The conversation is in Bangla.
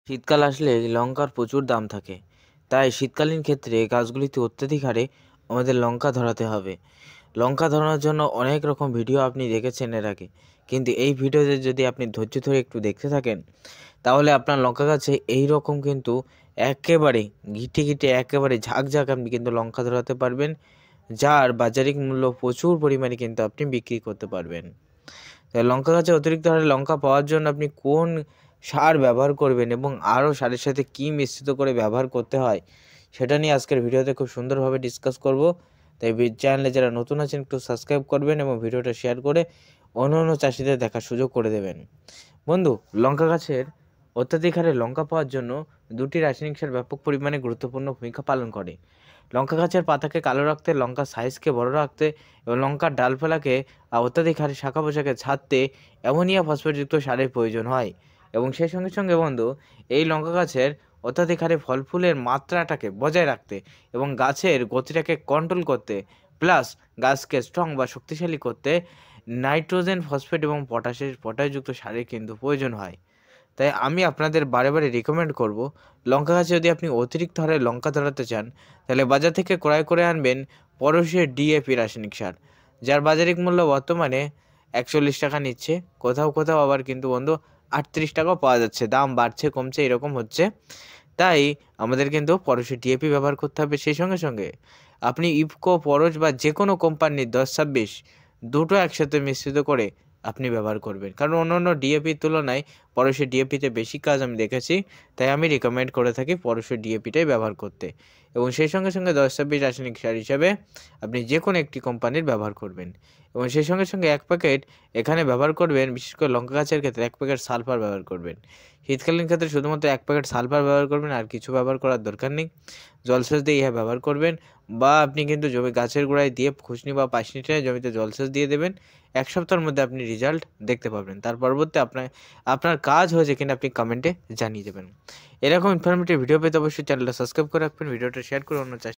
শীতকাল আসলে লঙ্কার প্রচুর দাম থাকে। তাই শীতকালীন ক্ষেত্রে গাছগুলিতে অত্যাধিক হারে আমাদের লঙ্কা ধরাতে হবে। লঙ্কা ধরানোর জন্য অনেক রকম ভিডিও আপনি দেখেছেন এর আগে। কিন্তু এই ভিডিওতে যদি আপনি ধৈর্য ধরে একটু দেখতে থাকেন, তাহলে আপনার লঙ্কা গাছে এইরকম কিন্তু একেবারে ঘিটে, ঘিটে একেবারে ঝাঁক, ঝাঁক আপনি কিন্তু লঙ্কা ধরাতে পারবেন। যার বাজারিক মূল্য প্রচুর পরিমাণে কিন্তু আপনি বিক্রি করতে পারবেন। তাই লঙ্কা গাছে অতিরিক্ত হারে লঙ্কা পাওয়ার জন্য আপনি কোন সার ব্যবহার করবেন এবং আরও সারের সাথে কী মিশ্রিত করে ব্যবহার করতে হয়, সেটা নিয়ে আজকের ভিডিওতে খুব সুন্দরভাবে ডিসকাস করব। তাই চ্যানেলে যারা নতুন আছেন একটু সাবস্ক্রাইব করবেন এবং ভিডিওটা শেয়ার করে অন্য চাষিদের দেখার সুযোগ করে দেবেন। বন্ধু, লঙ্কা গাছের অত্যাধিক হারে লঙ্কা পাওয়ার জন্য দুটি রাসায়নিক সার ব্যাপক পরিমাণে গুরুত্বপূর্ণ ভূমিকা পালন করে। লঙ্কা গাছের পাতাকে কালো রাখতে, লঙ্কার সাইজকে বড় রাখতে এবং লঙ্কার ডালপালাকে অত্যাধিক হারে শাখা পোশাকে ছাড়তে অ্যামোনিয়া ফসফেটযুক্ত সারের প্রয়োজন হয়। এবং সেই সঙ্গে সঙ্গে বন্ধু, এই লঙ্কা গাছের অত্যাধিক হারে ফল ফুলের মাত্রাটাকে বজায় রাখতে এবং গাছের গতিটাকে কন্ট্রোল করতে, প্লাস গাছকে স্ট্রং বা শক্তিশালী করতে নাইট্রোজেন, ফসফেট এবং পটাশযুক্ত সারের কিন্তু প্রয়োজন হয়। তাই আমি আপনাদের বারে বারে রিকমেন্ড করব, লঙ্কা গাছে যদি আপনি অতিরিক্ত হারে লঙ্কা ধরাতে চান, তাহলে বাজার থেকে ক্রয় করে আনবেন পরশের ডিএপি রাসায়নিক সার, যার বাজারিক মূল্য বর্তমানে 41 টাকা নিচ্ছে। কোথাও কোথাও আবার কিন্তু বন্ধু 38 টাকাও পাওয়া যাচ্ছে। দাম বাড়ছে কমছে এরকম হচ্ছে। তাই আমাদের কিন্তু পরশের ডিএপি ব্যবহার করতে হবে। সেই সঙ্গে সঙ্গে আপনি ইফকো, পরশ বা যে কোনো কোম্পানির 10-26 দুটো একসাথে মিশ্রিত করে আপনি ব্যবহার করবেন। কারণ অন্যান্য ডিএপির তুলনায় পরশের ডিএপিতে বেশি কাজ আমি দেখেছি। তাই আমি রিকমেন্ড করে থাকি পরশের ডিএপিটাই ব্যবহার করতে। এবং সেই সঙ্গে সঙ্গে 10-26 রাসায়নিক সার হিসাবে আপনি যে কোনো একটি কোম্পানির ব্যবহার করবেন। এবং সেই সঙ্গে সঙ্গে 1 প্যাকেট এখানে ব্যবহার করবেন, বিশেষ করে লঙ্কা গাছের ক্ষেত্রে 1 প্যাকেট সালফার ব্যবহার করবেন। শীতকালীন ক্ষেত্রে শুধুমাত্র 1 প্যাকেট সালফার ব্যবহার করবেন, আর কিছু ব্যবহার করার দরকার নেই। জলসেচ দিয়ে ইহা ব্যবহার করবেন, বা আপনি কিন্তু জমি গাছের গোড়ায় দিয়ে খুসনি বা পাশনি টেনে জমিতে জলসেচ দিয়ে দেবেন। 1 সপ্তাহের মধ্যে আপনি রেজাল্ট দেখতে পাবেন। তার পরবর্তী আপনার কাজ হয়েছে কিনা আপনি কমেন্টে জানিয়ে দেবেন। এরকম ইনফরমেটিভ ভিডিও পেতে অবশ্যই চ্যানেলটা সাবস্ক্রাইব করে রাখবেন, ভিডিওটা শেয়ার করে অন্য চাষি